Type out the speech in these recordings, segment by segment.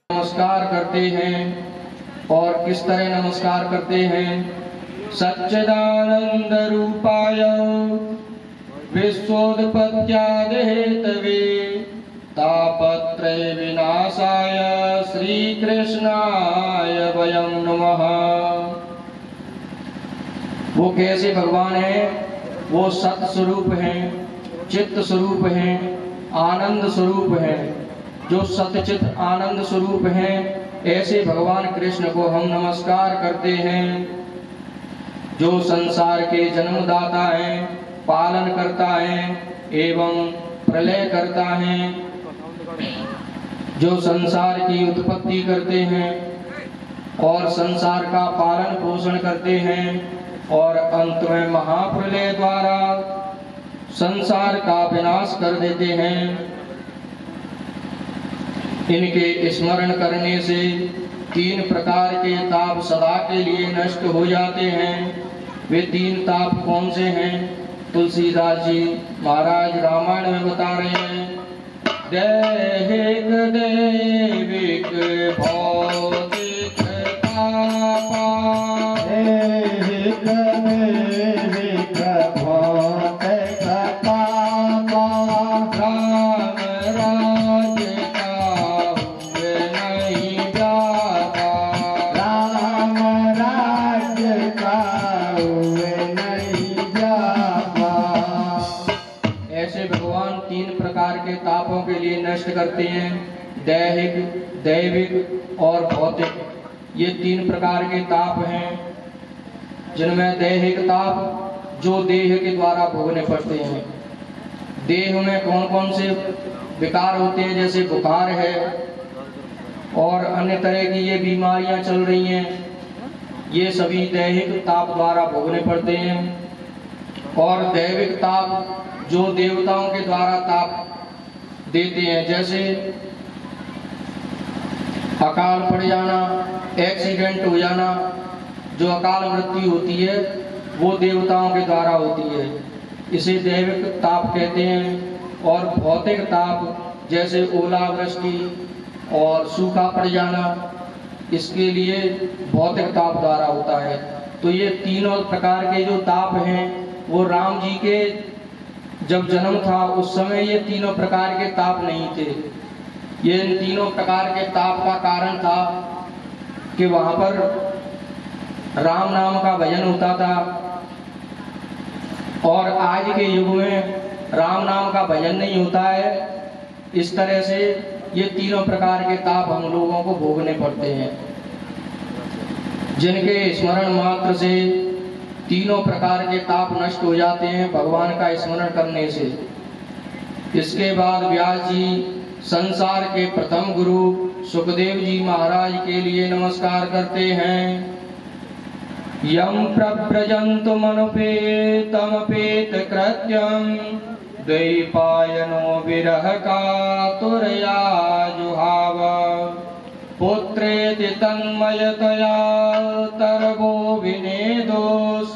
नमस्कार करते हैं और किस तरह नमस्कार करते हैं। सच्चिदानंद रूपाय विश्वोत्पत्त्यादिहेतवे तापत्रय विनाशाय श्री कृष्णाय वयं नमः। वो कैसे भगवान हैं? वो सत स्वरूप हैं, चित्त स्वरूप हैं, आनंद स्वरूप हैं। जो सतचित आनंद स्वरूप हैं ऐसे भगवान कृष्ण को हम नमस्कार करते हैं। जो संसार के जन्मदाता हैं, पालन करता है एवं प्रलय करता है, जो संसार की उत्पत्ति करते हैं और संसार का पालन पोषण करते हैं और अंत में महाप्रलय द्वारा संसार का विनाश कर देते हैं। इनके स्मरण करने से 3 प्रकार के ताप सदा के लिए नष्ट हो जाते हैं। वे 3 ताप कौन से हैं? तुलसीदास जी महाराज रामायण में बता रहे हैं। दैहिक दैविक भौतिक तापा, दैहिक दैविक भौतिक तापा, राम राज्य का हुए नहीं जाता, राम राज्य का हुए नहीं जाता। ऐसे भगवान 3 प्रकार के तापों के लिए नष्ट करते हैं। दैहिक, दैविक और भौतिक, ये 3 प्रकार के ताप हैं। जिनमें दैहिक ताप जो देह के द्वारा भोगने पड़ते हैं। देह में कौन कौन से विकार होते हैं, जैसे बुखार है और अन्य तरह की ये बीमारियां चल रही हैं, ये सभी दैहिक ताप द्वारा भोगने पड़ते हैं। और दैविक ताप जो देवताओं के द्वारा ताप देते हैं, जैसे अकाल पड़ जाना, एक्सीडेंट हो जाना, जो अकाल मृत्यु होती है वो देवताओं के द्वारा होती है, इसे दैविक ताप कहते हैं। और भौतिक ताप जैसे ओलावृष्टि और सूखा पड़ जाना, इसके लिए भौतिक ताप द्वारा होता है। तो ये तीनों प्रकार के जो ताप हैं वो राम जी के जब जन्म था उस समय ये तीनों प्रकार के ताप नहीं थे। ये इन तीनों प्रकार के ताप का कारण था कि वहाँ पर राम नाम का भजन होता था, और आज के युग में राम नाम का भजन नहीं होता है। इस तरह से ये तीनों प्रकार के ताप हम लोगों को भोगने पड़ते हैं, जिनके स्मरण मात्र से तीनों प्रकार के ताप नष्ट हो जाते हैं भगवान का स्मरण करने से। इसके बाद व्यास जी संसार के प्रथम गुरु सुखदेव जी महाराज के लिए नमस्कार करते हैं। यम प्रव्रजन्तु मनुपेतमपेत कृत्यं द्वैपायनो विरह कातुरया जुहाव पुत्रेति तन्मयतया तरवो विनेदोस्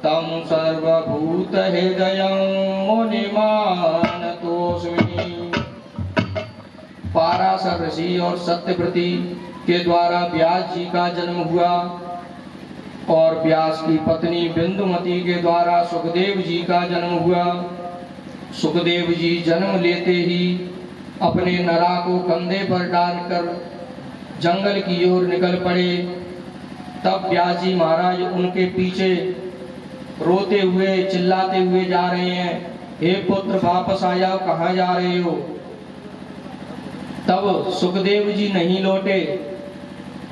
तं सर्वभूत हृदयं मुनिमानतोऽस्मि। पाराशर ऋषि और सत्यव्रती के द्वारा व्यास जी का जन्म हुआ, और व्यास की पत्नी बिंदुमती के द्वारा सुखदेव जी का जन्म हुआ। सुखदेव जी जन्म लेते ही अपने नरा को कंधे पर डालकर जंगल की ओर निकल पड़े। तब व्यास जी महाराज उनके पीछे रोते हुए चिल्लाते हुए जा रहे हैं, हे पुत्र वापस आ जाओ, कहाँ जा रहे हो। तब सुखदेव जी नहीं लौटे,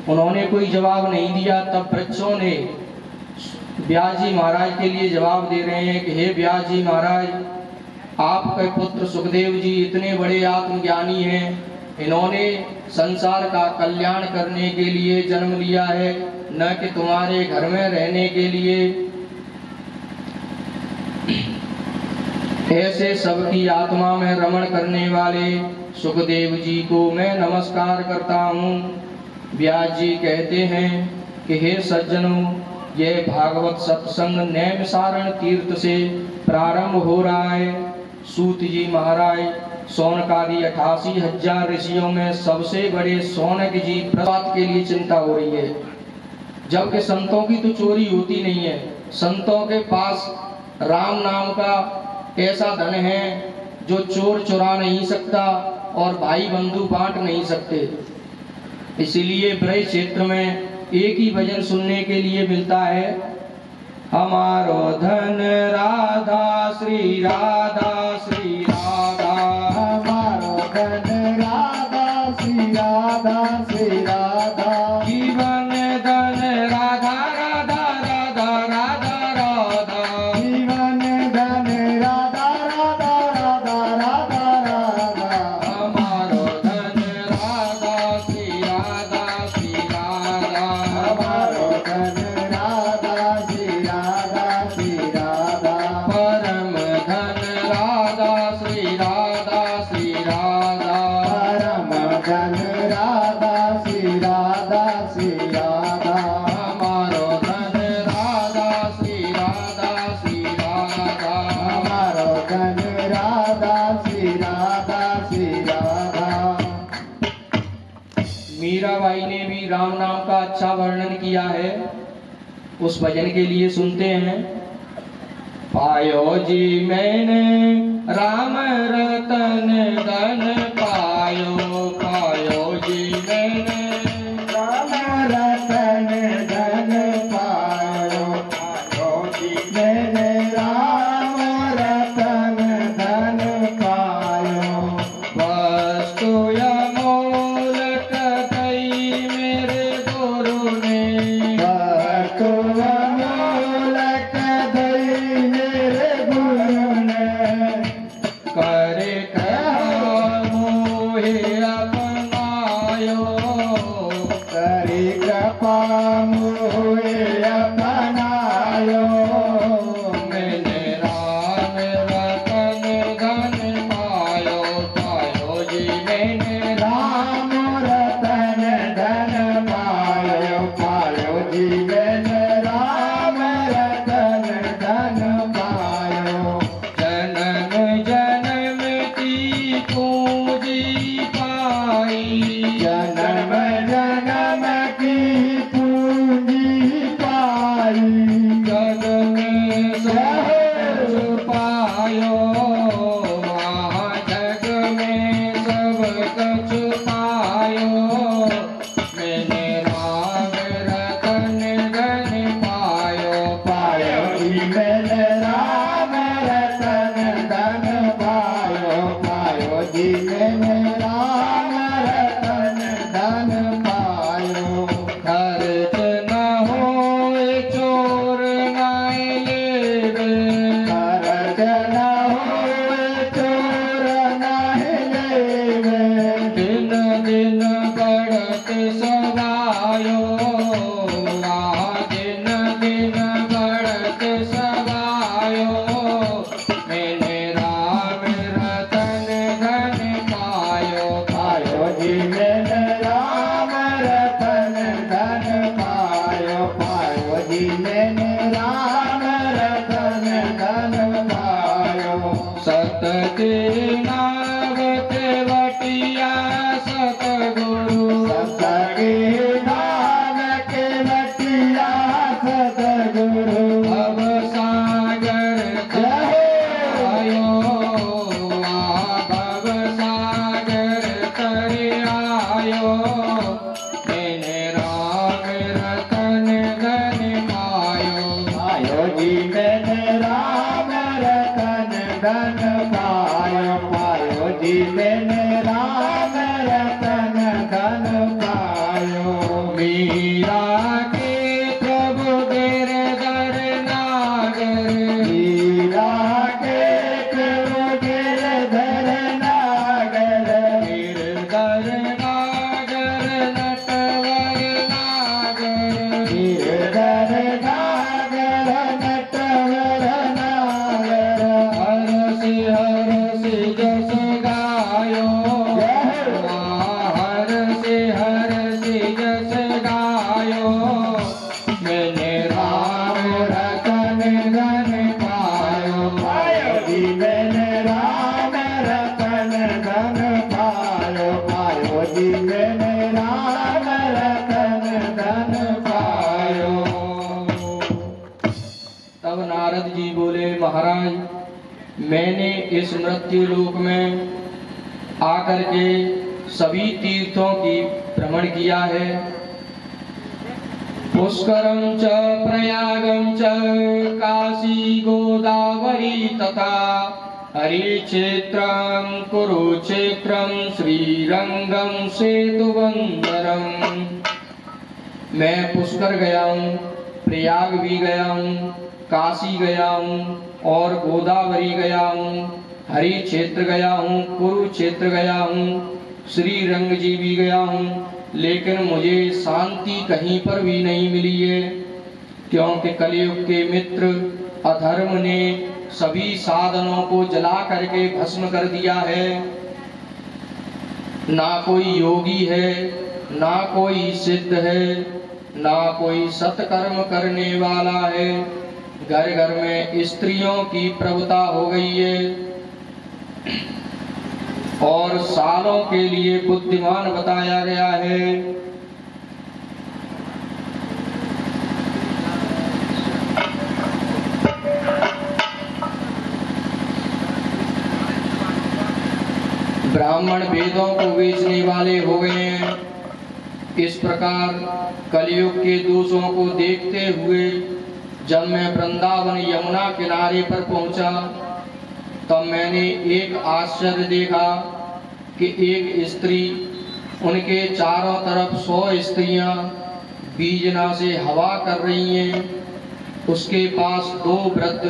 उन्होंने कोई जवाब नहीं दिया। तब वृक्षों ने व्यास जी महाराज के लिए जवाब दे रहे हैं कि हे व्यास जी महाराज, आपके पुत्र सुखदेव जी इतने बड़े आत्मज्ञानी हैं, इन्होंने संसार का कल्याण करने के लिए जन्म लिया है, न कि तुम्हारे घर में रहने के लिए। ऐसे सबकी आत्मा में रमण करने वाले सुखदेव जी को मैं नमस्कार करता हूँ। व्यास जी कहते हैं कि हे सज्जनों, यह भागवत सत्संग नैमिषारण तीर्थ से प्रारंभ हो रहा है। सूत जी महाराज शौनकादि 88,000 ऋषियों में सबसे बड़े शौनक जी प्रसाद के लिए चिंता हो रही है, जबकि संतों की तो चोरी होती नहीं है। संतों के पास राम नाम का ऐसा धन है जो चोर चुरा नहीं सकता और भाई बंधु बांट नहीं सकते। इसीलिए ब्रज क्षेत्र में एक ही भजन सुनने के लिए मिलता है, हमारो धन राधा श्री राधा श्री राधा, हमारो धन राधा श्री राधा श्री राधा, जीवन धन राधा राधा राधा राधा राधा, जीवन धन राधा राधा राधा राधा राधा, हमारो धन राधा श्री राधा श्री राधा, हमारो धन राधा श्री राधा श्री राधा, परम धन राधा श्री राधा श्री राधा, परम धन राधा श्री राधा श्री राधा, हमारो धन राधा श्री राधा श्री राधा, हमारो धन राधा श्री राधा श्री राधा। मीराबाई ने भी राम नाम का अच्छा वर्णन किया है, उस भजन के लिए सुनते हैं। पायो जी मैंने राम रतन धन पायो, पायो जी मैंने राम रतन धन पायो, पायो जी मैंने राम रतन धन पायो, वस्तु यमो जी मैंने राम रतन धन पायो पायो जी मैंने राम रतन धन पायो सतते नावत वटिया सतगुरु सतके नाम के बटिया सतगुरु भव सागर आयो भव सागर तर आयो मैंने राम रतन धन पायो पायो जी मैंने राम रतन धन पायो पायो जी मैंने राम रतन धन पायो मीरा के प्रभु गिरधर नागर मीरा के प्रभु गिरधर नागर गिरधर नागर नटवर नागर गिरधर नागर नटवर नागर हरसि हरसि जस गायो हरसि जस गायो मैंने राम रतन धन पायो पायो जी मैंने राम रतन धन पायो पायो जी मैंने राम रतन धन पायो तब नारद जी बोले महाराज मैंने इस मृत्यु लोक में आकर के सभी तीर्थों की भ्रमण किया है पुष्करम च प्रयागम च काशी गोदावरी तथा हरिक्षेत्रम कुरुक्षेत्रम श्रीरंगम सेतुबंदरम मैं पुष्कर गया हूँ प्रयाग भी गया हूँ काशी गया हूँ और गोदावरी गया हूँ हरि क्षेत्र गया हूँ कुरुक्षेत्र गया हूँ श्री रंग जी भी गया हूँ लेकिन मुझे शांति कहीं पर भी नहीं मिली है क्योंकि कलयुग के मित्र अधर्म ने सभी साधनों को जला करके भस्म कर दिया है ना कोई योगी है ना कोई सिद्ध है ना कोई सत्कर्म करने वाला है घर घर में स्त्रियों की प्रभुता हो गई है और सालों के लिए बुद्धिमान बताया गया है ब्राह्मण वेदों को बेचने वाले हो गए हैं इस प्रकार कलयुग के दोषों को देखते हुए जब मैं वृंदावन यमुना किनारे पर पहुंचा तब मैंने एक आश्चर्य देखा कि एक स्त्री उनके चारों तरफ 100 स्त्रियां बीजना से हवा कर रही हैं उसके पास 2 वृद्ध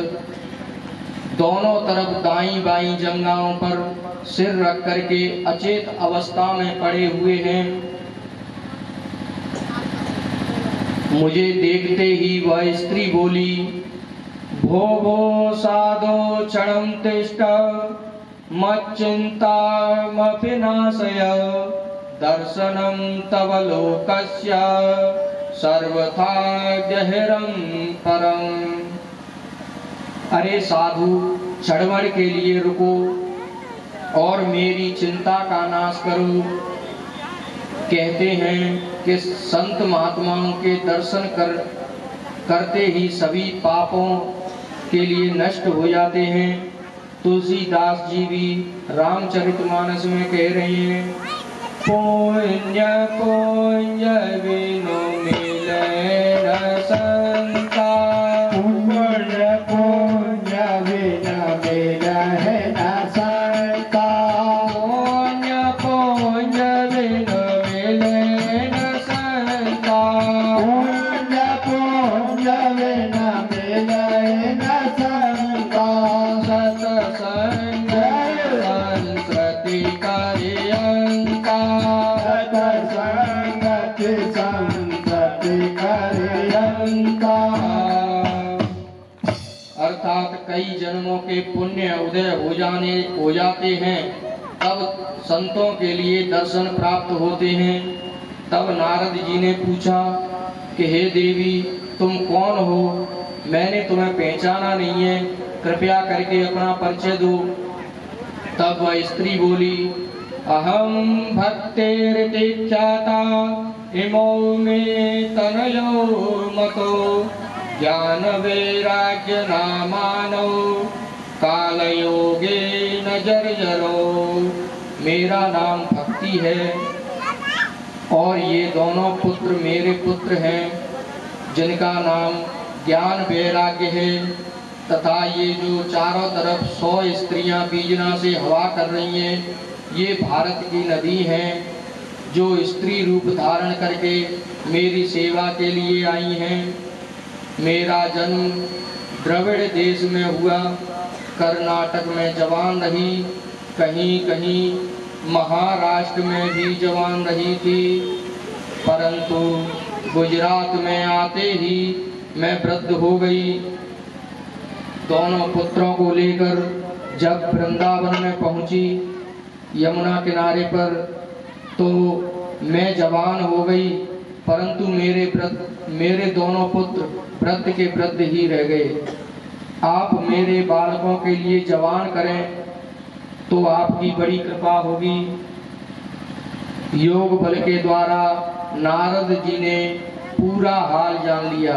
दोनों तरफ दाईं बाईं जंघाओं पर सिर रख करके अचेत अवस्था में पड़े हुए हैं मुझे देखते ही वह स्त्री बोली भो भो साधो क्षणं तिष्ठ मच्चिन्तामपि नाशय दर्शनं तव लोकस्य सर्वथा गहरं परम् अरे साधु क्षणभर के लिए रुको और मेरी चिंता का नाश करो कहते हैं कि संत महात्माओं के दर्शन करते ही सभी पापों के लिए नष्ट हो जाते हैं तुलसीदास जी भी रामचरितमानस में कह रहे हैं पुण्य पुण्य बिनु मिले न संता पुण्य पुण्य बिनु मिले न संता पुण्य पुण्य बिनु मिले न संता पुण्य पुण्य बिनु मिले न संता सत्संग संस्कृति कार्यांका सत्संगति संस्कृति कार्यांका अर्थात कई जन्मों के पुण्य उदय हो जाते हैं तब संतों के लिए दर्शन प्राप्त होते हैं। तब नारद जी ने पूछा कि हे देवी, तुम कौन हो? मैंने तुम्हें पहचाना नहीं है, कृपया करके अपना परिचय दो। तब वह स्त्री बोली, अहम भक्तेर्दीक्षाता इमो मे तनयो मतो ज्ञान वैराग्य नामानो कालयोगे न जर्जरो। मेरा नाम भक्ति है और ये दोनों पुत्र मेरे पुत्र हैं, जिनका नाम ज्ञान वैराग्य है। तथा ये जो चारों तरफ 100 स्त्रियां बीजना से हवा कर रही हैं, ये भारत की नदी हैं, जो स्त्री रूप धारण करके मेरी सेवा के लिए आई हैं। मेरा जन्म द्रविड़ देश में हुआ, कर्नाटक में जवान रही, कहीं कहीं महाराष्ट्र में भी जवान रही थी, परंतु गुजरात में आते ही मैं वृद्ध हो गई। दोनों पुत्रों को लेकर जब वृंदावन में पहुंची, यमुना किनारे पर, तो मैं जवान हो गई, परंतु मेरे दोनों पुत्र वृद्ध के वृद्ध ही रह गए। आप मेरे बालकों के लिए जवान करें तो आपकी बड़ी कृपा होगी। योग बल के द्वारा नारद जी ने पूरा हाल जान लिया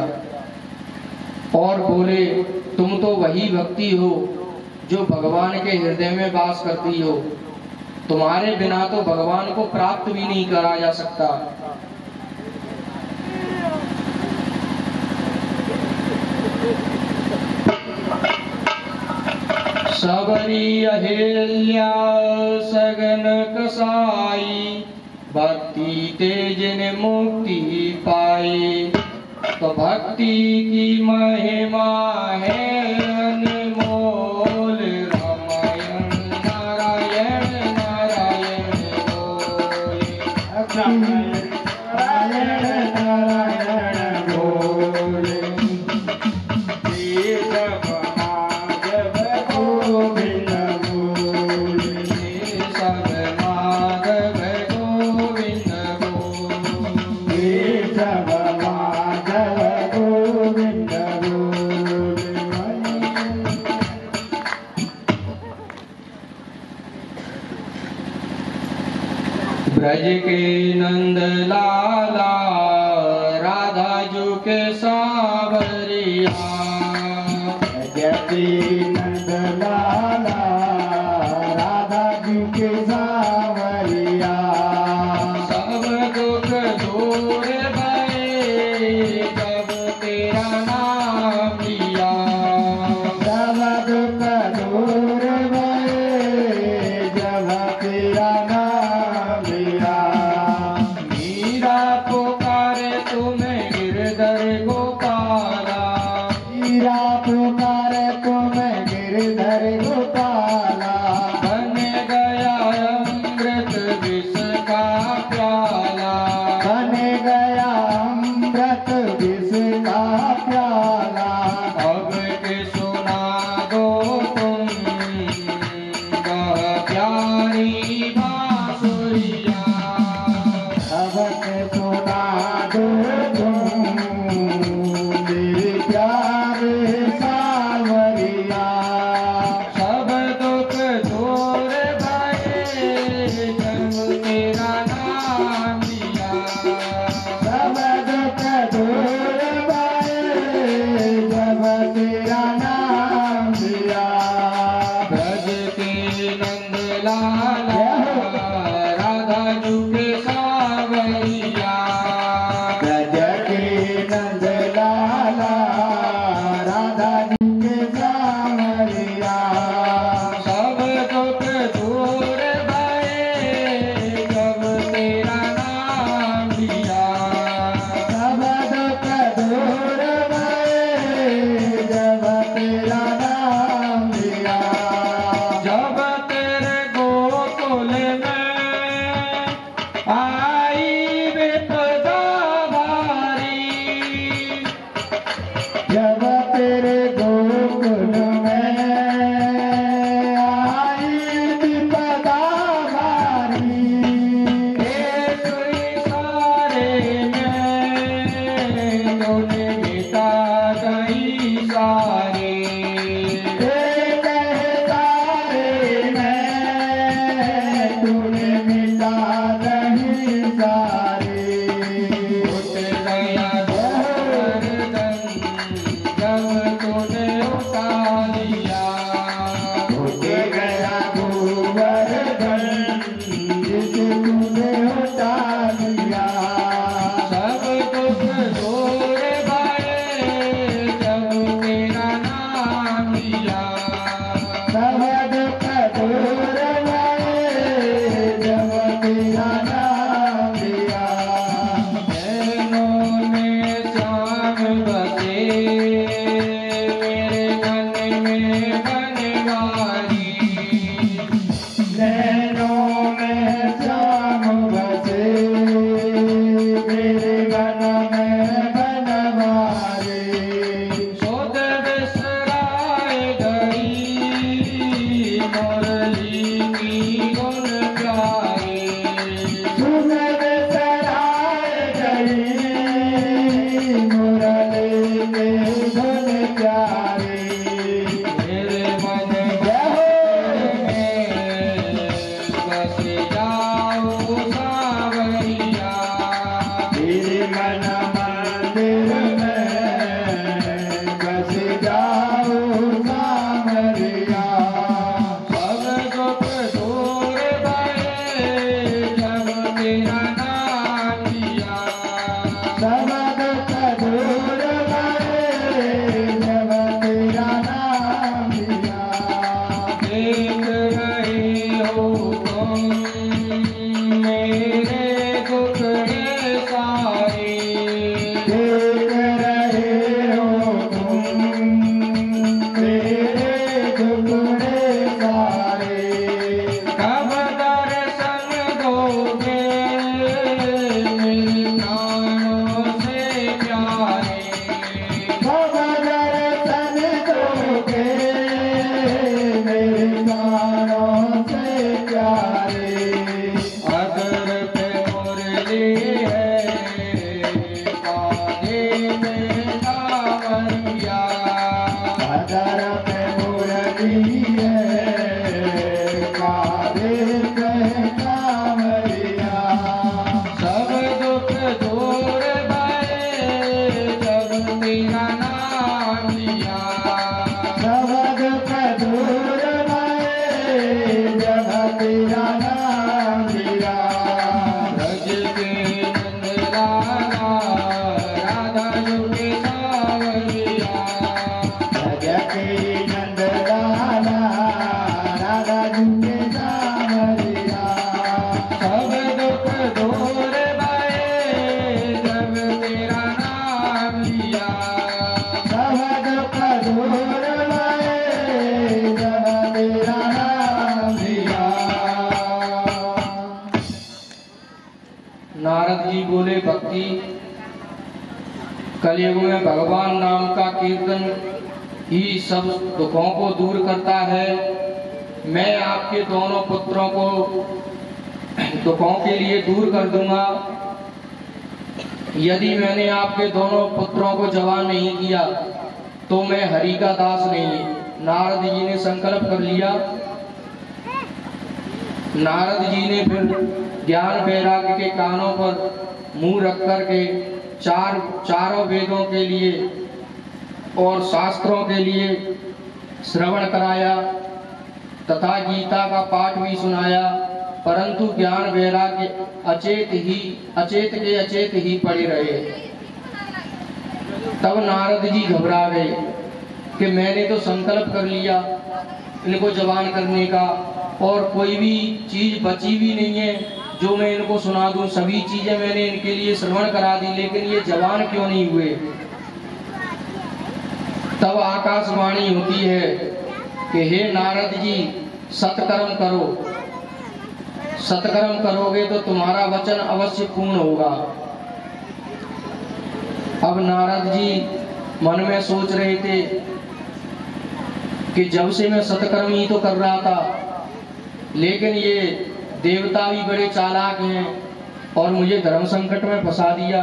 और बोले, तुम तो वही भक्ति हो जो भगवान के हृदय में वास करती हो। तुम्हारे बिना तो भगवान को प्राप्त भी नहीं करा जा सकता। सबरी अहिल्या सगन कसाई, भक्ति तेज ने मुक्ति पाई। तो भक्ति की महिमा है अनमोल, रामायण नारायण नारायण बोले। नारायण नारायण बोले। ब्रज के नंद लाला, राधा जू के सांवरिया। ब्रज के नंद लाला, राधा जू के सांवरिया। सब दुख दूर भये जब तेरा नाम लिया। सब दुख दूर भये जब तेरा नाम लिया। मीरा पुकारे तुम्हें गिरधर गोपाला। मीरा पुकारे तुम्हें गिरधर गोपाला। बन गया अमृत विष का प्याला। बन गया अमृत विष का प्याला। अब के सुना दो तुम प्यारी बांसुरिया। अब के सुना दो तुम मेरे प्यारे सांवरिया। सब दुख दूर भये जब तेरा नाम लिया। सब दुख दूर भये जब तेरा नाम लिया। ब्रज के नंद लाला, राधा जू के सांवरिया। ब्रज सारे उठ गया गोवर्धन जब तूने उठा लिया। उठ गया गोवर्धन जिसे तूने उठा लिया। सब दुख दूर गए जब तेरा नाम लिया। सब दुख दूर गए जब तेरा नाम लिया। नैनों में श्याम बसे मेरे मन में बनवारी। नैनों में श्याम बसे मेरे मन में बनवारे। सुध बिसराए गई मुरली की गुण प्यारी। सुन बिसराए गई मुरली के धुन प्यारे। मेरे मन जय हो में बस जाओ सावरिया। तेरे मन मंदिर में बस जाओ सामरिया। सब दुख दूर गए जब तेरा नाम लिया। सब दुख दूर गए जब तेरा नाम लिया। देख रहे हो तुम मेरे दुखड़े सारे। देख रहे हो तुम तेरे टुकड़े सारे। कब दर्शन दोगे मेरे प्राणों से प्यारे। कब दर्शन दोगे मेरे प्राणों से प्यारे। अदर पे मुरली है कांधे पे कांवरिया। अदर पे मुरली है कांधे पे कांवरिया। सब दुख दूर गए जब तेरा नाम लिया। सब दुख दूर गए जब तेरा नाम लिया। ब्रज के नंदलाला राधा युगे सावरिया। जगते नंदलाला राधा झुके सावरिया। सब दुख दूर गए जब तेरा नाम लिया। सब दुख दूर गए जब तेरा नाम लिया। नारद जी बोले भक्ति कलयुग में भगवान नाम का कीर्तन ही सब दुखों को दूर करता है। मैं आपके दोनों पुत्रों को दुखों के लिए दूर कर दूंगा। यदि मैंने आपके दोनों पुत्रों को जवान नहीं किया तो मैं हरि का दास नहीं। नारद जी ने संकल्प कर लिया। नारद जी ने फिर ज्ञान वैराग्य के कानों पर मुंह रख कर के चारों वेदों के लिए और शास्त्रों के लिए श्रवण कराया तथा गीता का पाठ भी सुनाया। परंतु ज्ञान वैराग्य अचेत के अचेत ही पड़े रहे। तब नारद जी घबरा गए कि मैंने तो संकल्प कर लिया इनको जवान करने का और कोई भी चीज बची भी नहीं है जो मैं इनको सुना दूं। सभी चीजें मैंने इनके लिए श्रवण करा दी लेकिन ये जवान क्यों नहीं हुए। तब आकाशवाणी होती है कि हे नारद जी सत्कर्म करो। सत्कर्म करोगे तो तुम्हारा वचन अवश्य पूर्ण होगा। अब नारद जी मन में सोच रहे थे कि जब से मैं सत्कर्म ही तो कर रहा था लेकिन ये देवता भी बड़े चालाक हैं और मुझे धर्म संकट में फंसा दिया।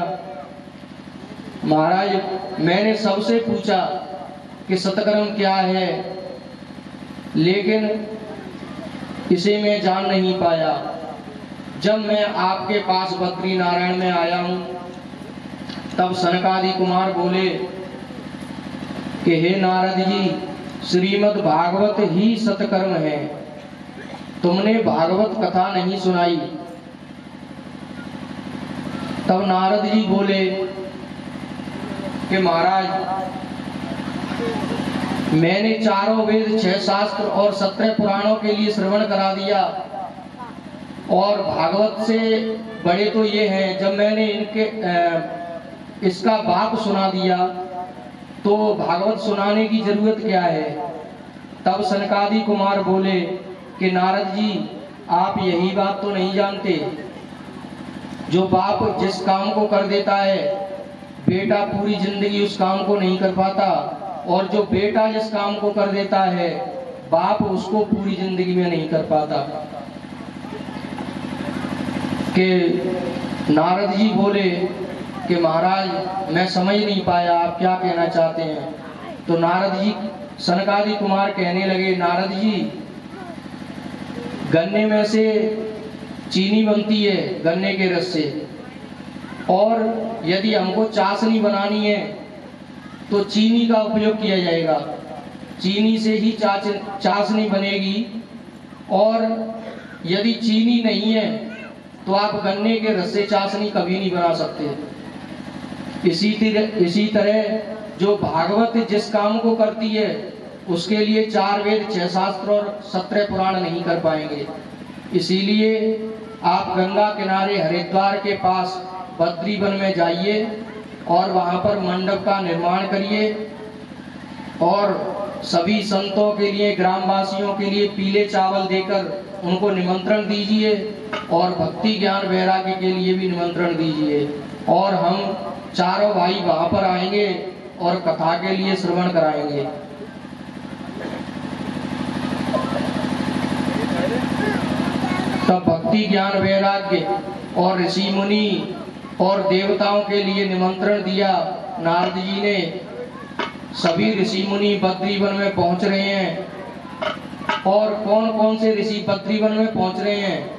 महाराज मैंने सबसे पूछा कि सत्कर्म क्या है लेकिन इसे मैं जान नहीं पाया। जब मैं आपके पास बद्री नारायण में आया हूं, तब सनकादि कुमार बोले कि हे नारद जी, श्रीमद् भागवत ही सत्कर्म है, तुमने भागवत कथा नहीं सुनाई। तब नारद जी बोले कि महाराज, मैंने चारों वेद, 6 शास्त्र और 17 पुराणों के लिए श्रवण करा दिया, और भागवत से बड़े तो ये हैं, जब मैंने इसका बाप सुना दिया तो भागवत सुनाने की जरूरत क्या है। तब सनकादि कुमार बोले कि नारद जी, आप यही बात तो नहीं जानते, जो बाप जिस काम को कर देता है, बेटा पूरी जिंदगी उस काम को नहीं कर पाता, और जो बेटा जिस काम को कर देता है, बाप उसको पूरी जिंदगी में नहीं कर पाता। कि नारद जी बोले कि महाराज, मैं समझ नहीं पाया आप क्या कहना चाहते हैं। तो नारद जी, सनकादि कुमार कहने लगे, नारद जी, गन्ने में से चीनी बनती है, गन्ने के रस से, और यदि हमको चाशनी बनानी है तो चीनी का उपयोग किया जाएगा, चीनी से ही चाशनी बनेगी। और यदि चीनी नहीं है तो आप गन्ने के रस से चाशनी कभी नहीं बना सकते। इसी तरह जो भागवत जिस काम को करती है, उसके लिए 4 वेद, 6 शास्त्र और 17 पुराण नहीं कर पाएंगे। इसीलिए आप गंगा किनारे हरिद्वार के पास बद्री वन में जाइए और वहां पर मंडप का निर्माण करिए, और सभी संतों के लिए, ग्रामवासियों के लिए पीले चावल देकर उनको निमंत्रण दीजिए, और भक्ति ज्ञान वैराग्य के लिए भी निमंत्रण दीजिए। और हम चारों भाई वहां पर आएंगे और कथा के लिए श्रवण कराएंगे। तब भक्ति ज्ञान वैराग्य और ऋषि मुनि और देवताओं के लिए निमंत्रण दिया नारद जी ने। सभी ऋषि मुनि बद्री वन में पहुंच रहे हैं। और कौन कौन से ऋषि बद्री वन में पहुंच रहे हैं?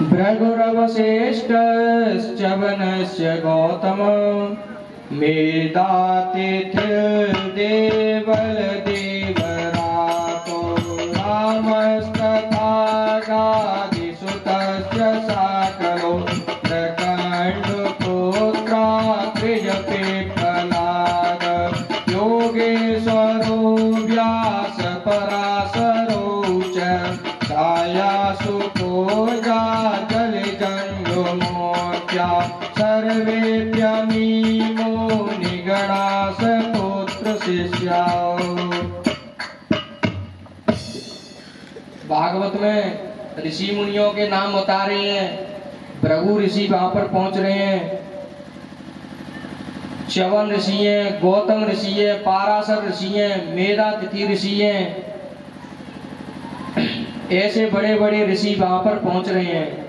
भृगुरवसिष्ठश्च वनस्य गौतम, मेधातिथिर्देवलदेवरातो, रामस्तथा गादिसुतस्य साकलो, प्रकण्डपुत्रात्रिजपिप्पलाद, योगेश्वरो व्यासपराशरो च, छायासुतो जलजङ्गमोऽप्या, सर्वेऽप्यमीमो निगणास पुत्र शिष्या। भागवत में ऋषि मुनियों के नाम बता रहे हैं। भृगु ऋषि वहां पर पहुंच रहे हैं, च्यवन ऋषि हैं, गौतम ऋषि हैं, पाराशर ऋषि हैं, मेधातिथि ऋषि हैं। ऐसे बड़े बड़े ऋषि वहां पर पहुंच रहे हैं।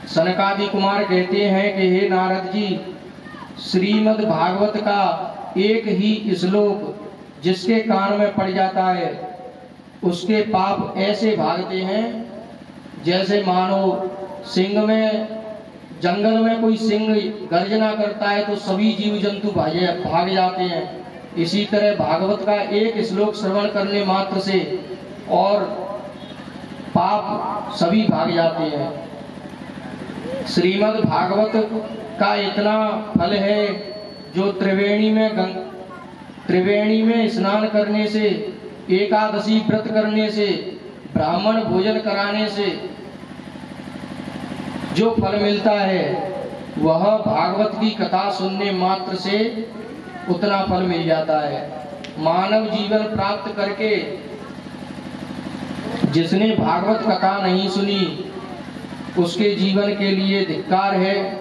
सनकादि कुमार कहते हैं कि हे नारद जी, श्रीमद् भागवत का एक ही श्लोक जिसके कान में पड़ जाता है, उसके पाप ऐसे भागते हैं जैसे मानो सिंह में, जंगल में कोई सिंह गर्जना करता है तो सभी जीव जंतु भाग जाते हैं। इसी तरह भागवत का एक श्लोक श्रवण करने मात्र से और पाप सभी भाग जाते हैं। श्रीमद् भागवत का इतना फल है, जो त्रिवेणी में स्नान करने से, एकादशी व्रत करने से, ब्राह्मण भोजन कराने से जो फल मिलता है, वह भागवत की कथा सुनने मात्र से उतना फल मिल जाता है। मानव जीवन प्राप्त करके जिसने भागवत कथा नहीं सुनी, उसके जीवन के लिए धिक्कार है।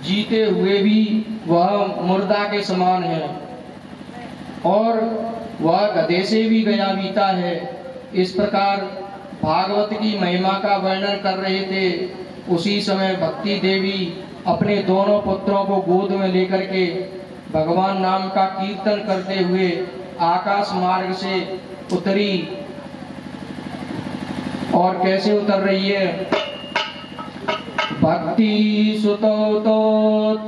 जीते हुए भी वह मुर्दा के समान है और वह गधे से भी गया बीता है। इस प्रकार भागवत की महिमा का वर्णन कर रहे थे। उसी समय भक्ति देवी अपने दोनों पुत्रों को गोद में लेकर के भगवान नाम का कीर्तन करते हुए आकाश मार्ग से उतरी। और कैसे उतर रही है? भक्ति सुतो तो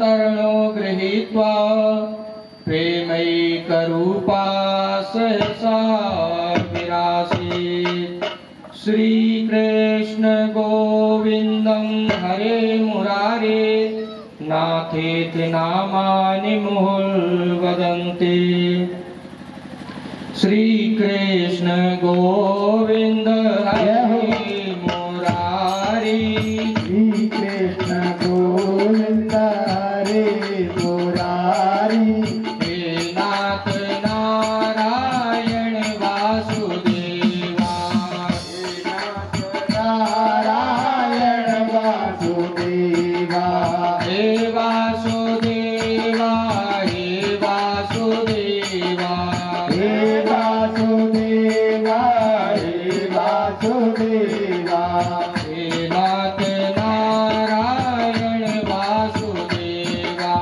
तरणो गृहीत्वा प्रेमैकरूपा सहसा विरासीत्। श्री कृष्ण गोविंदं हरे मुरारे नाथेति नामानि मुहुर् वदन्ति। श्री कृष्ण गोविंद हरे मुरारी, श्री कृष्ण गोविंद हरे मुरारी। हे नाथ नारायण वासुदेवा, हे नाथ नारायण वासुदेवा। हे वासुदेवा, हे वासुदेवा, हे वासुदेवा, हे वासुदेवा। हे नाथ नारायण वासुदेवा।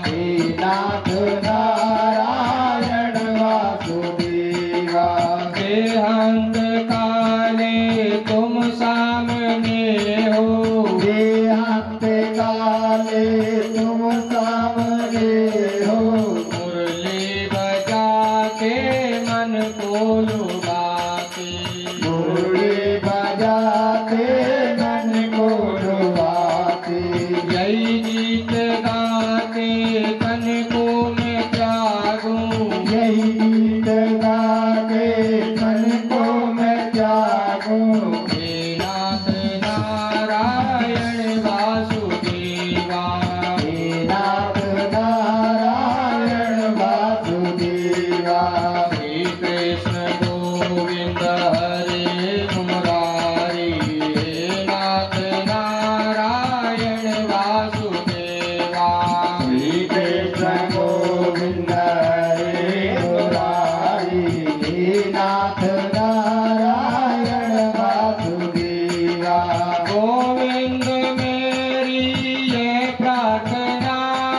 हे नाथ नारायण वासुदेवा। देहांत काले तुम सामने हो, देहांत काले तुम सामने हो। मुरली बजा के मन को लुभाते। मुरली बजाते मन को लुभाते। यही गीत गाते तन को मैं त्यागूं। यही गीत गाते मन को मैं जागूं। हे नाथ नारायण वासुदेवा, हे नाथ नारायण वासुदेवा। श्री कृष्ण गोविंद हरे मुरारी। हे नाथ नारायण वासुदेवा, श्री कृष्ण गोविंद हरे मुरारी। हे नाथ नारायण वासुदेवा। गोविंद मेरी ये प्रार्थना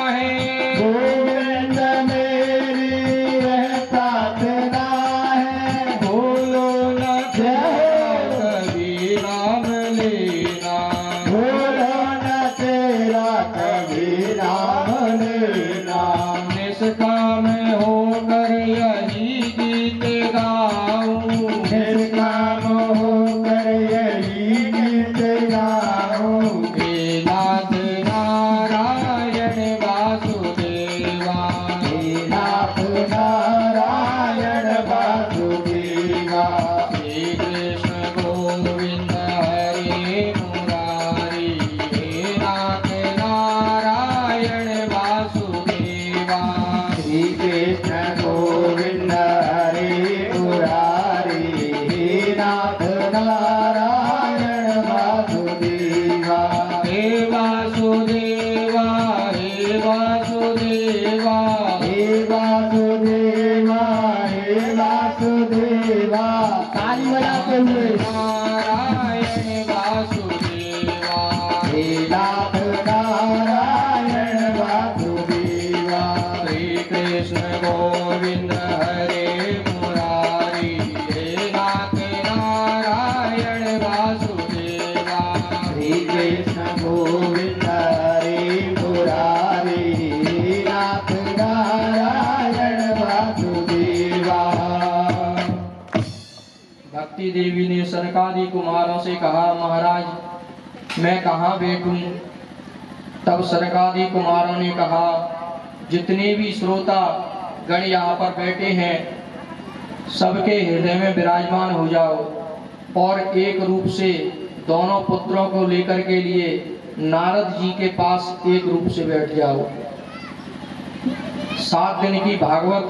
है, गोविंद मेरी यह प्रार्थना है। भूलो न कभी नाम लेना। भूलो न तेरा कभी नाम लेना। निष्काम होकर यही गीत गाऊं। निष्काम होकर यही गीत गाऊं। हे नाथ नारायण वासुदेवा, हे नाथ नारायण वासुदेवा। श्री कृष्ण गोविंद हरे मुरारी। हे नाथ नारायण वासुदेवा, श्री कृष्ण गोविंद हरे मुरारी। हे नाथ नारायण वासुदेवा। हे वासुदेवा, हे वासुदेवा, हे वासुदेवा, हे वासुदेवा। ताली बजाते हुए नारायण वासुदेवा, हे नाथ नारायण वासुदेवा। श्री कृष्ण गोविंद हरे मुरारी। हे नाथ नारायण वासुदेवा, श्री कृष्ण गोविंद हरे मुरारी। हे नाथ नारायण वासुदेवा। भक्ति देवी ने सनकादि कुमारों से कहा, महाराज मैं कहाँ बैठूं? तब सनकादि कुमारों ने कहा, जितने भी श्रोता गण यहाँ पर बैठे हैं सबके हृदय में विराजमान हो जाओ और एक रूप से दोनों पुत्रों को लेकर के लिए नारद जी के पास एक रूप से बैठ जाओ। 7 दिन की भागवत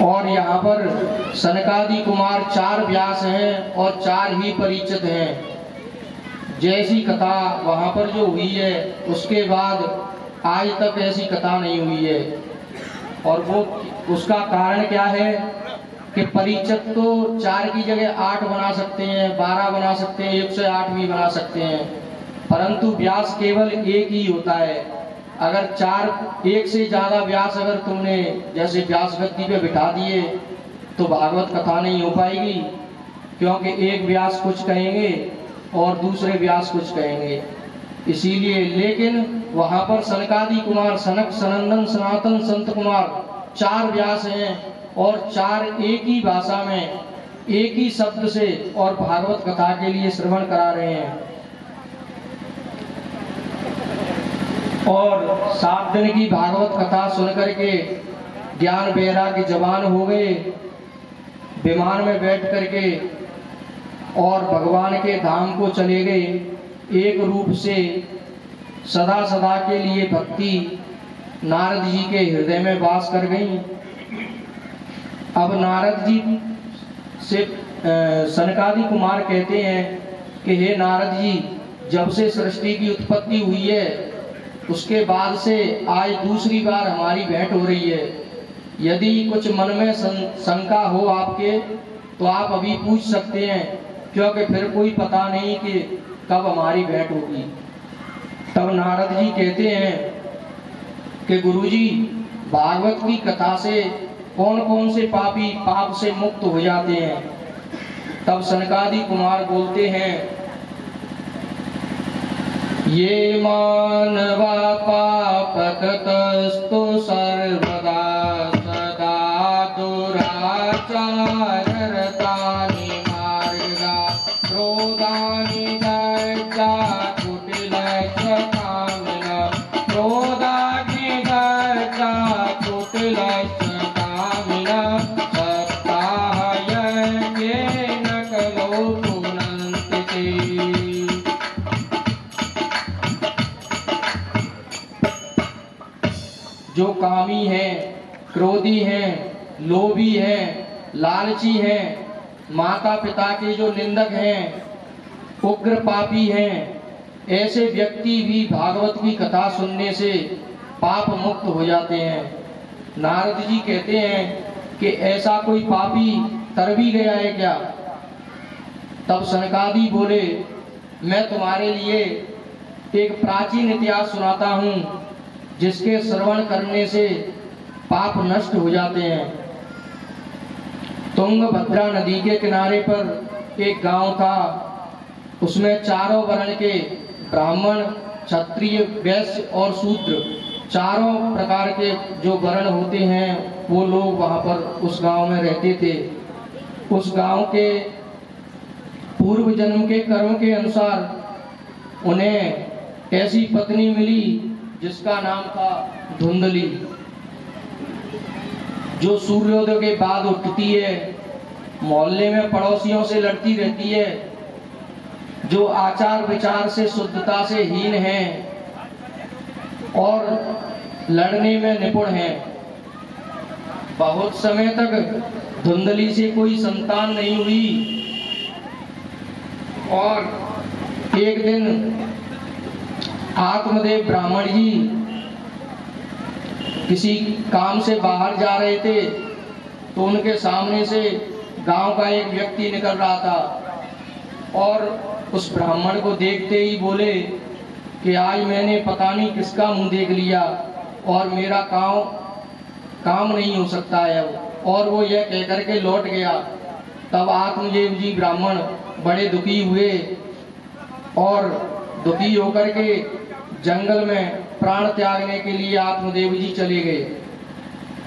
और यहाँ पर सनकादि कुमार 4 व्यास हैं और 4 ही परिचित हैं। जैसी कथा वहाँ पर जो हुई है उसके बाद आज तक ऐसी कथा नहीं हुई है। और वो उसका कारण क्या है? कि परिचित तो 4 की जगह 8 बना सकते हैं, 12 बना सकते हैं, 108 भी बना सकते हैं, परंतु व्यास केवल एक ही होता है। अगर 1 से ज्यादा व्यास अगर तुमने जैसे व्यास गद्दी पे बिठा दिए तो भागवत कथा नहीं हो पाएगी, क्योंकि एक व्यास कुछ कहेंगे और दूसरे व्यास कुछ कहेंगे। इसीलिए लेकिन वहां पर सनकादि कुमार, सनक, सनंदन, सनातन, संत कुमार 4 व्यास हैं और 4 एक ही भाषा में एक ही शब्द से और भागवत कथा के लिए श्रवण करा रहे हैं। और 7 दिन की भागवत कथा सुनकर के ज्ञान वैराग्य जवान हो गए, विमान में बैठ करके और भगवान के धाम को चले गए। एक रूप से सदा सदा के लिए भक्ति नारद जी के हृदय में वास कर गई। अब नारद जी से सनकादि कुमार कहते हैं कि हे नारद जी, जब से सृष्टि की उत्पत्ति हुई है उसके बाद से आज दूसरी बार हमारी भेंट हो रही है। यदि कुछ मन में शंका हो आपके तो आप अभी पूछ सकते हैं, क्योंकि फिर कोई पता नहीं कि कब हमारी भेंट होगी। तब नारद जी कहते हैं कि गुरुजी, भागवत की कथा से कौन कौन से पापी पाप से मुक्त हो जाते हैं। तब सनकादि कुमार बोलते हैं, ये मानवा पाप कृतस्तु सर्वदा सदा दुराचाररतानि मार्गा क्रोधानि दर्जा कुटिलक्षकामिना क्रोधानि दर्जा कुटिलक्षकामिना सप्ताहयज्ञेन कलो पुनन्ति ते। जो कामी हैं, क्रोधी हैं, लोभी हैं, लालची हैं, माता पिता के जो निंदक हैं, उग्र पापी हैं, ऐसे व्यक्ति भी भागवत की कथा सुनने से पाप मुक्त हो जाते हैं। नारद जी कहते हैं कि ऐसा कोई पापी तर भी गया है क्या? तब सनकादि बोले, मैं तुम्हारे लिए एक प्राचीन इतिहास सुनाता हूँ जिसके श्रवण करने से पाप नष्ट हो जाते हैं। तुंगभद्रा नदी के किनारे पर एक गांव था। उसमें चारों वर्ण के ब्राह्मण, क्षत्रिय, वैश्य और शूद्र, चारों प्रकार के जो वर्ण होते हैं वो लोग वहां पर उस गांव में रहते थे। उस गांव के पूर्व जन्म के कर्म के अनुसार उन्हें ऐसी पत्नी मिली जिसका नाम था धुंधली, जो सूर्योदय के बाद उठती है, मोहल्ले में पड़ोसियों से लड़ती रहती है, जो आचार विचार से शुद्धता से हीन है और लड़ने में निपुण है। बहुत समय तक धुंधली से कोई संतान नहीं हुई और एक दिन आत्मदेव ब्राह्मण जी किसी काम से बाहर जा रहे थे तो उनके सामने से गांव का एक व्यक्ति निकल रहा था और उस ब्राह्मण को देखते ही बोले कि आज मैंने पता नहीं किसका मुंह देख लिया और मेरा काम नहीं हो सकता है। और वो यह कहकर के लौट गया। तब आत्मदेव जी ब्राह्मण बड़े दुखी हुए और दुखी होकर के जंगल में प्राण त्यागने के लिए आत्मदेव जी चले गए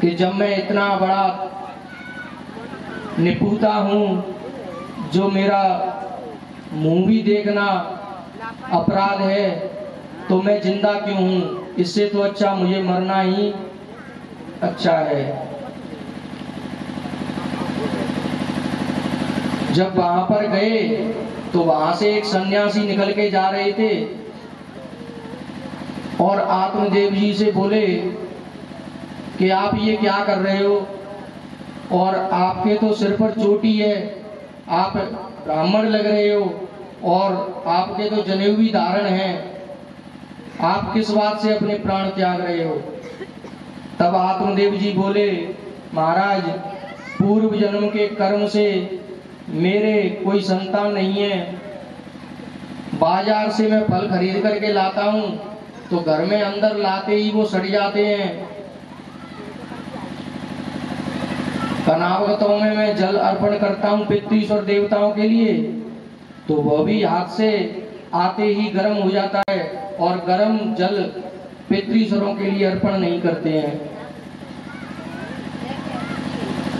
कि जब मैं इतना बड़ा निपुता हूँ, जो मेरा मुंह भी देखना अपराध है, तो मैं जिंदा क्यों हूँ? इससे तो अच्छा मुझे मरना ही अच्छा है। जब वहां पर गए तो वहां से एक सन्यासी निकल के जा रहे थे और आत्मदेव जी से बोले कि आप ये क्या कर रहे हो और आपके तो सिर पर चोटी है, आप ब्राह्मण लग रहे हो और आपके तो जनेऊ भी धारण है, आप किस बात से अपने प्राण त्याग रहे हो? तब आत्मदेव जी बोले, महाराज पूर्व जन्म के कर्म से मेरे कोई संतान नहीं है। बाजार से मैं फल खरीद करके लाता हूँ तो घर में अंदर लाते ही वो सड़ जाते हैं। कनावगतों में मैं जल अर्पण करता हूँ पितृश्वर देवताओं के लिए, तो वह भी हाथ से आते ही गर्म हो जाता है और गर्म जल पितृश्वरों के लिए अर्पण नहीं करते हैं।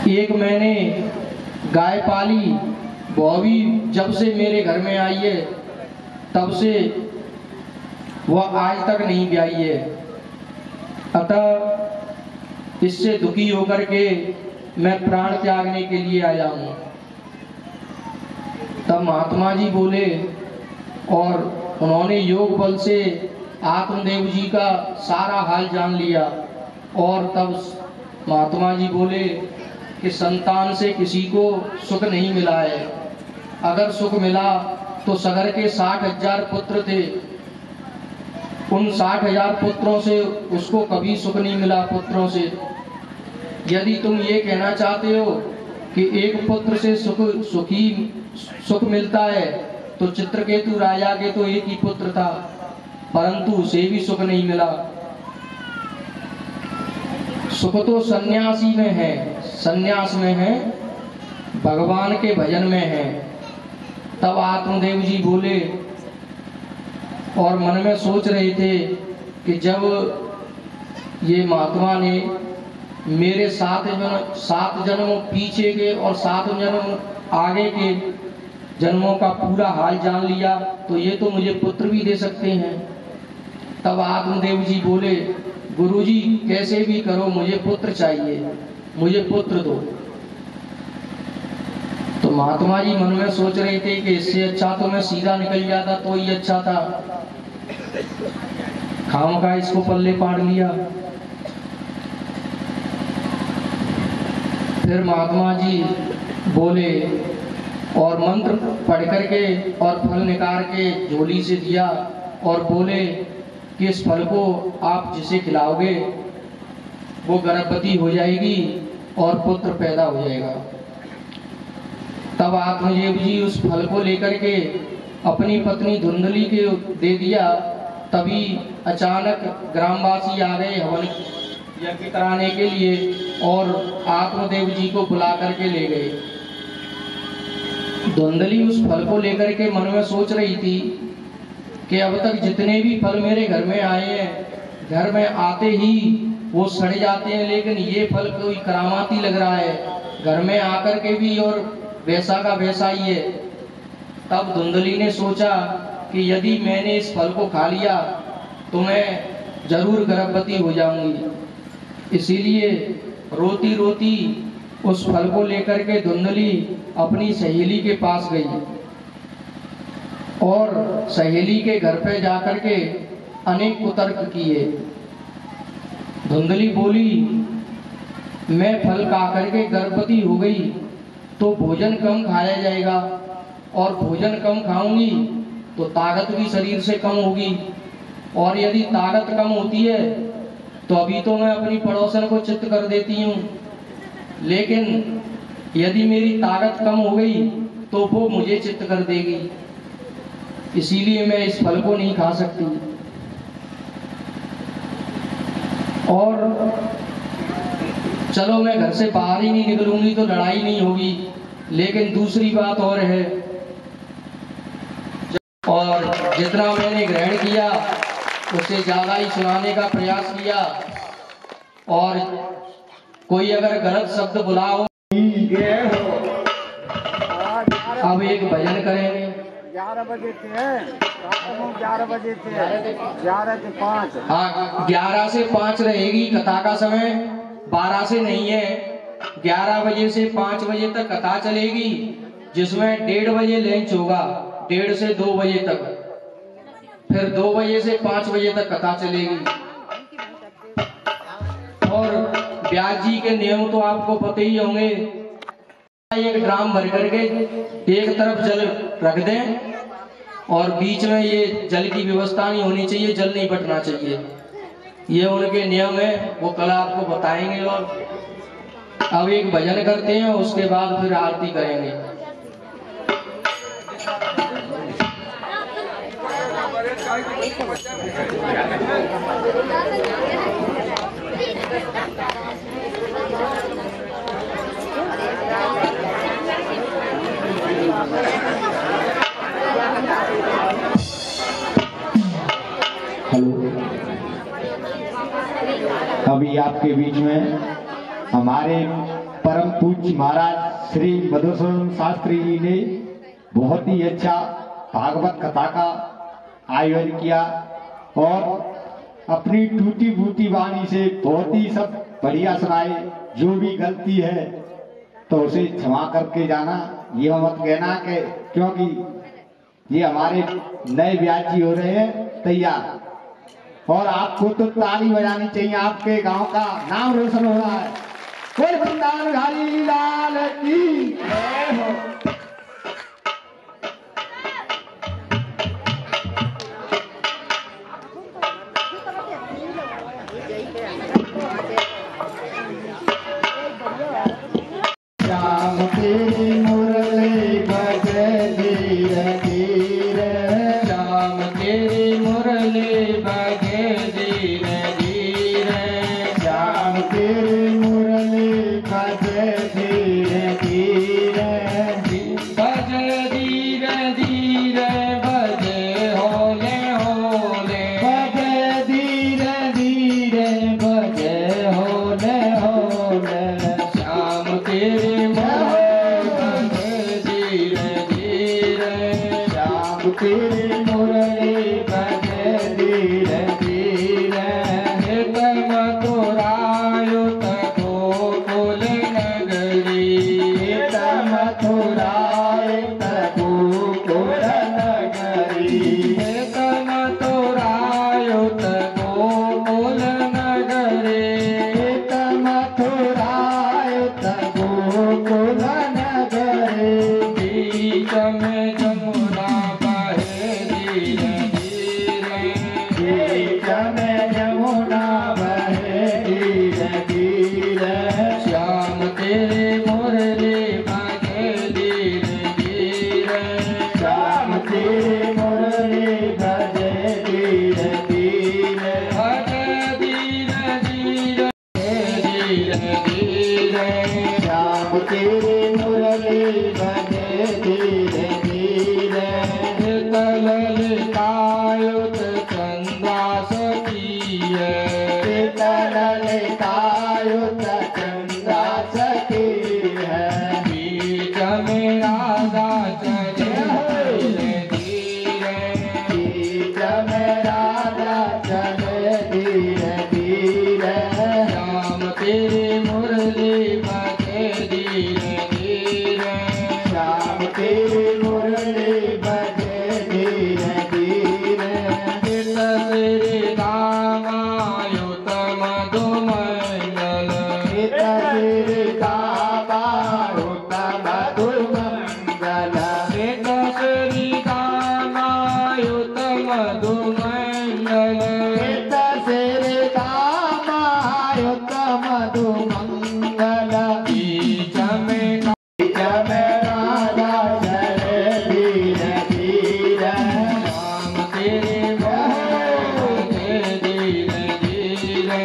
एक मैंने गाय पाली, वह भी जब से मेरे घर में आई है तब से वह आज तक नहीं ब्याई है। अतः इससे दुखी होकर के मैं प्राण त्यागने के लिए आया हूँ। तब महात्मा जी बोले और उन्होंने योग बल से आत्मदेव जी का सारा हाल जान लिया। और तब महात्मा जी बोले कि संतान से किसी को सुख नहीं मिला है। अगर सुख मिला तो सगर के 60,000 पुत्र थे, उन 60,000 पुत्रों से उसको कभी सुख नहीं मिला पुत्रों से। यदि तुम ये कहना चाहते हो कि एक पुत्र से सुख मिलता है तो चित्रकेतु राजा के तो एक ही पुत्र था, परंतु उसे भी सुख नहीं मिला। सुख तो सन्यासी में है, सन्यास में है, भगवान के भजन में है। तब आत्मदेव जी बोले और मन में सोच रहे थे कि जब ये महात्मा ने मेरे 7 जन्म पीछे के और 7 जन्म आगे के जन्मों का पूरा हाल जान लिया तो ये तो मुझे पुत्र भी दे सकते हैं। तब आत्मदेव जी बोले, गुरुजी कैसे भी करो मुझे पुत्र चाहिए, मुझे पुत्र दो। तो महात्मा जी मन में सोच रहे थे कि इससे अच्छा तो मैं सीधा निकल जाता तो ही अच्छा था, खामखा इसको पल्ले पाड़ लिया। फिर महात्मा जी बोले और मंत्र पढ़ करके और फल निकाल के झोली से दिया और बोले कि इस फल को आप जिसे खिलाओगे वो गर्भवती हो जाएगी और पुत्र पैदा हो जाएगा। तब आत्मदेव जी उस फल को लेकर के अपनी पत्नी धुंधली के दे दिया। तभी अचानक ग्रामवासी आ गए हवन यज्ञ कराने के लिए और आत्मदेव जी को बुला करके ले गए। धुंधली उस फल को लेकर के मन में सोच रही थी कि अब तक जितने भी फल मेरे घर में आए हैं, घर में आते ही वो सड़ जाते हैं, लेकिन ये फल कोई करामाती लग रहा है, घर में आकर के भी और वैसा का वैसा ही है। तब धुंधली ने सोचा कि यदि मैंने इस फल को खा लिया तो मैं जरूर गर्भवती हो जाऊंगी। इसीलिए रोती रोती उस फल को लेकर के धुंधली अपनी सहेली के पास गई और सहेली के घर पे जाकर के अनेक कुतर्क किए। धुंधली बोली, मैं फल खा करके गर्भवती हो गई तो भोजन कम खाया जाएगा और भोजन कम खाऊंगी तो ताकत भी शरीर से कम होगी, और यदि ताकत कम होती है तो अभी तो मैं अपनी पड़ोसन को चित्त कर देती हूँ, लेकिन यदि मेरी ताकत कम हो गई तो वो मुझे चित्त कर देगी, इसीलिए मैं इस फल को नहीं खा सकती। और चलो मैं घर से बाहर ही नहीं निकलूंगी तो लड़ाई नहीं होगी, लेकिन दूसरी बात और है, और जितना मैंने ग्रहण किया उससे ज्यादा ही सुनाने का प्रयास किया, और कोई अगर गलत शब्द बुला हो अब एक भजन करेंगे। 11 बजे थे, 11 बजे थे, 11 से 5। हाँ, 11 से 5 रहेगी कथा का समय, 12 से नहीं है। 11 बजे से 5 बजे तक कथा चलेगी, जिसमें 1:30 बजे लंच होगा, 1:30 से 2 बजे तक, फिर 2 बजे से 5 बजे तक कथा चलेगी। और व्यास जी के नियम तो आपको पते ही होंगे। एक ड्राम भर करके एक तरफ जल रख दें और बीच में ये जल की व्यवस्था नहीं होनी चाहिए, जल नहीं बटना चाहिए, ये उनके नियम है, वो कल आपको बताएंगे। और अब एक भजन करते हैं, उसके बाद फिर आरती करेंगे। हेलो, अभी आपके बीच में हमारे परम पूज्य महाराज श्री मधुसूदन शास्त्री जी ने बहुत ही अच्छा भागवत कथा का आयोजन किया और अपनी टूटी फूटी वाणी से बहुत ही सब बढ़िया सुनाए। जो भी गलती है तो उसे क्षमा करके जाना, ये मत कहना कि क्योंकि ये हमारे नए व्याजी हो रहे हैं तैयार, और आपको तो ताली बजानी चाहिए, आपके गांव का नाम रोशन हो रहा है। बोल वृंदावन बिहारी लाल की जय हो। श्याम तेरी मुरली बजे धीरे धीरे, श्याम तेरी मुरली बजे धीरे धीरे, श्याम तेरी मुरली बजे धीरे धीरे, बजे धीरे धीरे, बजे होले होले, बजे धीरे धीरे, बजे होले होले। श्याम तेरी मुरली बजे धीरे धीरे, श्याम तेरी मुरली बजे धीरे धीरे, हित मथुरायुत गोकुल नगरी, हित मथुरायुत गोकुल नगरी, हित मथुरायुत गोकुल नगरी, हित मथुरायुत गोकुल नगरी, बीच में जमुना बहे धीरे धीरे, बीच में यमुना बहे धीरे धीरे, श्याम तेरी मुरली बजे धीरे धीरे, श्याम तेरी मुरली बजे धीरे धीरे, बजे धीरे धीरे, धीरे धीरे, श्याम तेरी मुरली बजे धीरे धीरे, ललितायुत चंदा सखीय, ललितायुत चंदा सखी है, बीच में राधा चले धीरे धीरे, बीच में राधा चले धीरे धीरे, श्याम तेरी मुरली बजे धीरे धीरे, श्याम तेरी मुरली बजे धीरे धीरे, चित श्री रामायुत मधुमंगल, हित श्री कामायुत मधुमंगल, चित श्री रामायुत मधुमंगल, हित श्री कामायुत मधुमंगल, बीच में बीच में राधा चले धीरे धीरे, श्याम तेरे बजे धीरे धीरे,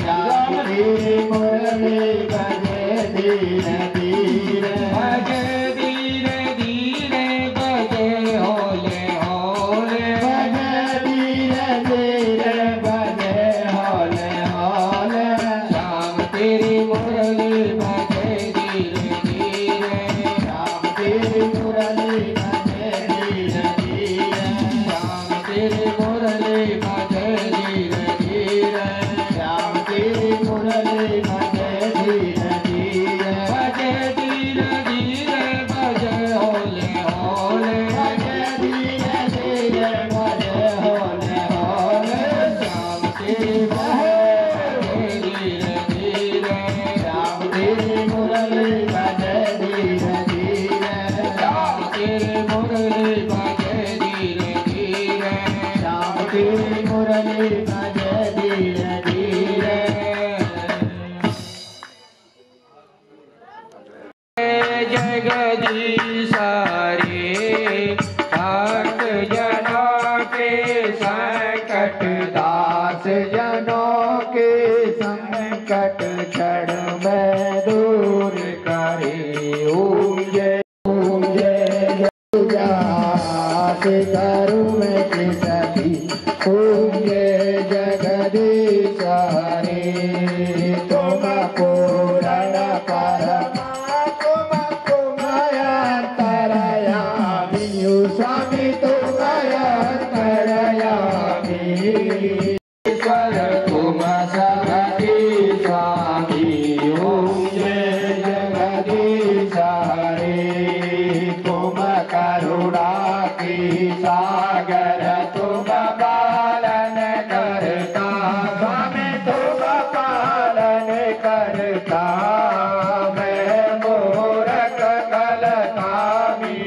श्याम तेरी मुरली बजे धीरे धीरे, बजे धीरे धीरे, बजे होले होले, बजे धीरे धीरे, बजे होले होले, श्याम तेरी मुरली बजे धीरे धीरे, श्याम तेरी मुरली बजे धीरे धीरे, श्याम तेरी मुरली बजे धीरे धीरे, श्याम तेरी मुरली बजे धीरे धीरे, बजे धीरे धीरे, बजे होले होले, बजे धीरे धीरे, बजे होले होले, श्याम तेरी बजे धीरे धीरे, श्याम तेरी मुरली बजे धीरे धीरे, श्याम तेरी मुरली बजे धीरे धीरे, श्याम तेरी मुरली बजे धीरे धीरे। संकट क्षण में दूर करे। ओम जय करूँ मैं सखी। ओम जय जगदीश हरे तुम पूरण परमात्मा अंतरयामी। स्वामी तुम अंतरयामी। ईश्वर तुम सबके स्वामी। ओम जय जगदीश हरे तुम करुणा की सागर तुम पालन करता। स्वामी तुम पालन करता। मैं मूरख कलकामी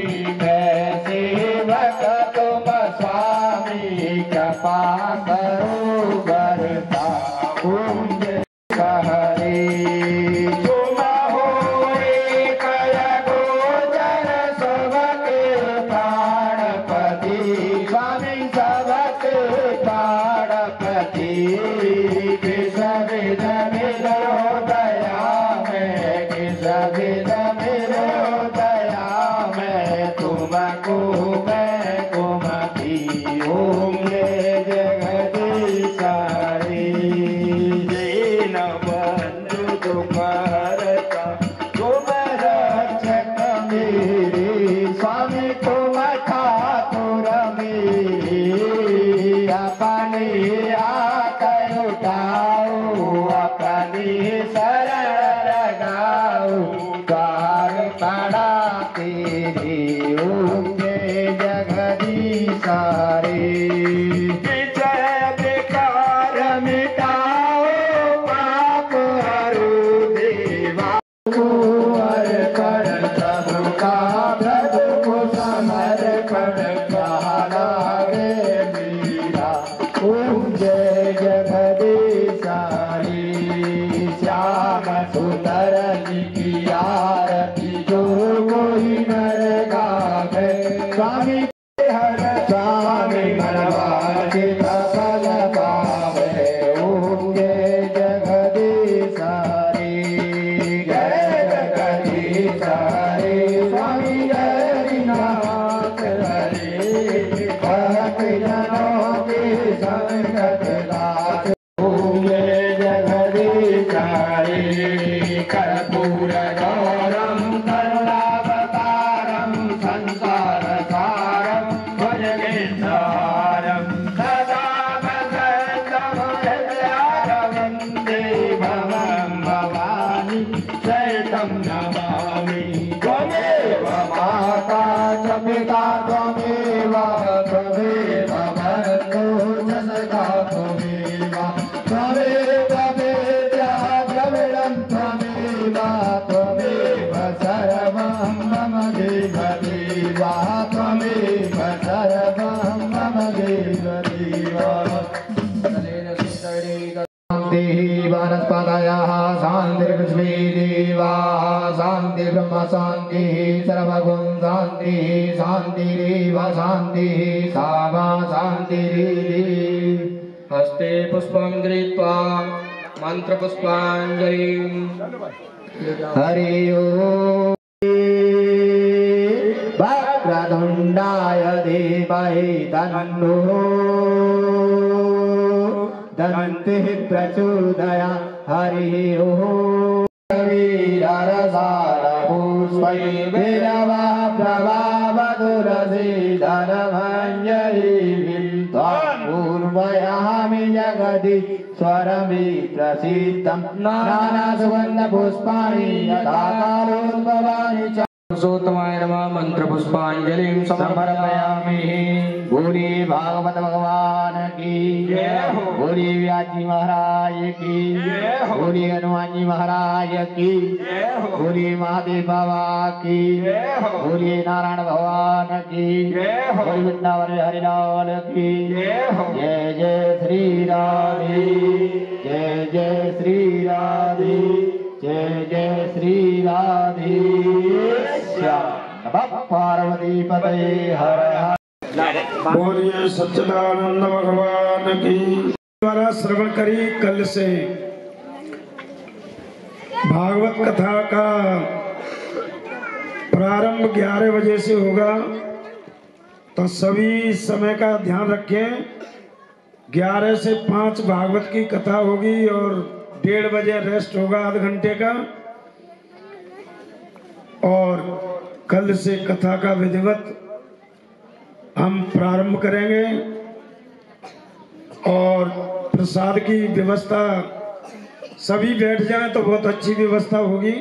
मैं सेवक तुम स्वामी कृपा करो बरता। ओम जय हरे तुम हो एक गोचर सबके प्राणपति। स्वामी सबके प्राणपति। किस विध मिलो दया में किस विध मिलो दया में तुमको मैं कुमति। ओम जय जगदीश हरे दीन बंधु तुम हरता तुम रक्षक मेरे। स्वामी तुम ठाकुर मेरे। अपने आकर उठाओ अपने शरण लगाओ द्वार पड़ा तेरे। ओम जय जगदीश हरे विजय विकार मिटाओ पाप हरो देवा। अर्पण प्रभु का प्रभु को समर्पण प्यारा रे मीरा। ओम जय जगदीश हरे श्याम सुंदर जी की आरती जो कोई नर गावे। स्वामी हर स्वामी मनवांछित फल पावे। ओम जय जगदीश हरे जय जगदीश हरे स्वामी जय नाथ हरे भक्त जनों के संकट नाथ। ओम जय जगदीश हरे कर्पूर गौरम करुणावतारम संसार सारम भुजगेन्द्रहारम सदा वसंतम हृदयारविन्दे भवं भवानी सहितं नमामि। त्वमेव माता च पिता त्वमेव त्वमेव बन्धो च सखा त्वमेव त्वमेव वेद्या द्रविडं त्वमेव त्वमेव सर्वं मम देव देवा त्वमेव सर्वं मम देव देवा। शान्तिः वनस्पतयः शान्तिर्विश्वे देवाः शान्ति ब्रह्म शान्तिः सर्वगुण शान्तिः शान्तिरेव शान्तिः सा मा शान्तिरिति। हस्ते पुष्पं गृहीत्वा मंत्रपुष्पाञ्जलिं। हरि ओम् वक्रतुण्डाय धीमहि तन्नो दन्तिः प्रचोदयात्। हरि ओम् वीररसारपुष्पैर्विरवः प्रभावधुरसीधनमञ्जरीं त्वां पूर्वयामि जगदि स्वरमि प्रसीदं नानासुगन्धपुष्पाणि यथा कालोद्भवानि च। पुरुषोत्तमाय नमः मंत्रपुष्पाञ्जलिं समर्पयामि। बोले भागवत भगवान की जय हो। बोले व्यास जी महाराज की जय हो। बोले हनुमान जी महाराज की जय हो। बोले महादेव बाबा की जय हो। बोले नारायण भगवान की जय हो। बोले वृंदावन हरिलाल की जय हो। जय जय श्री राधे जय जय श्री राधे जय जय श्री राधे श्याम। नमः पार्वती पतये हर हर। बोलिए सच्चिदानंद भगवान की। द्वारा श्रवण करी कल से भागवत कथा का प्रारंभ 11 बजे से होगा, तो सभी समय का ध्यान रखें। 11 से 5 भागवत की कथा होगी और 1:30 बजे रेस्ट होगा आध घंटे का। और कल से कथा का विधिवत हम प्रारंभ करेंगे और प्रसाद की व्यवस्था, सभी बैठ जाएं तो बहुत अच्छी व्यवस्था होगी।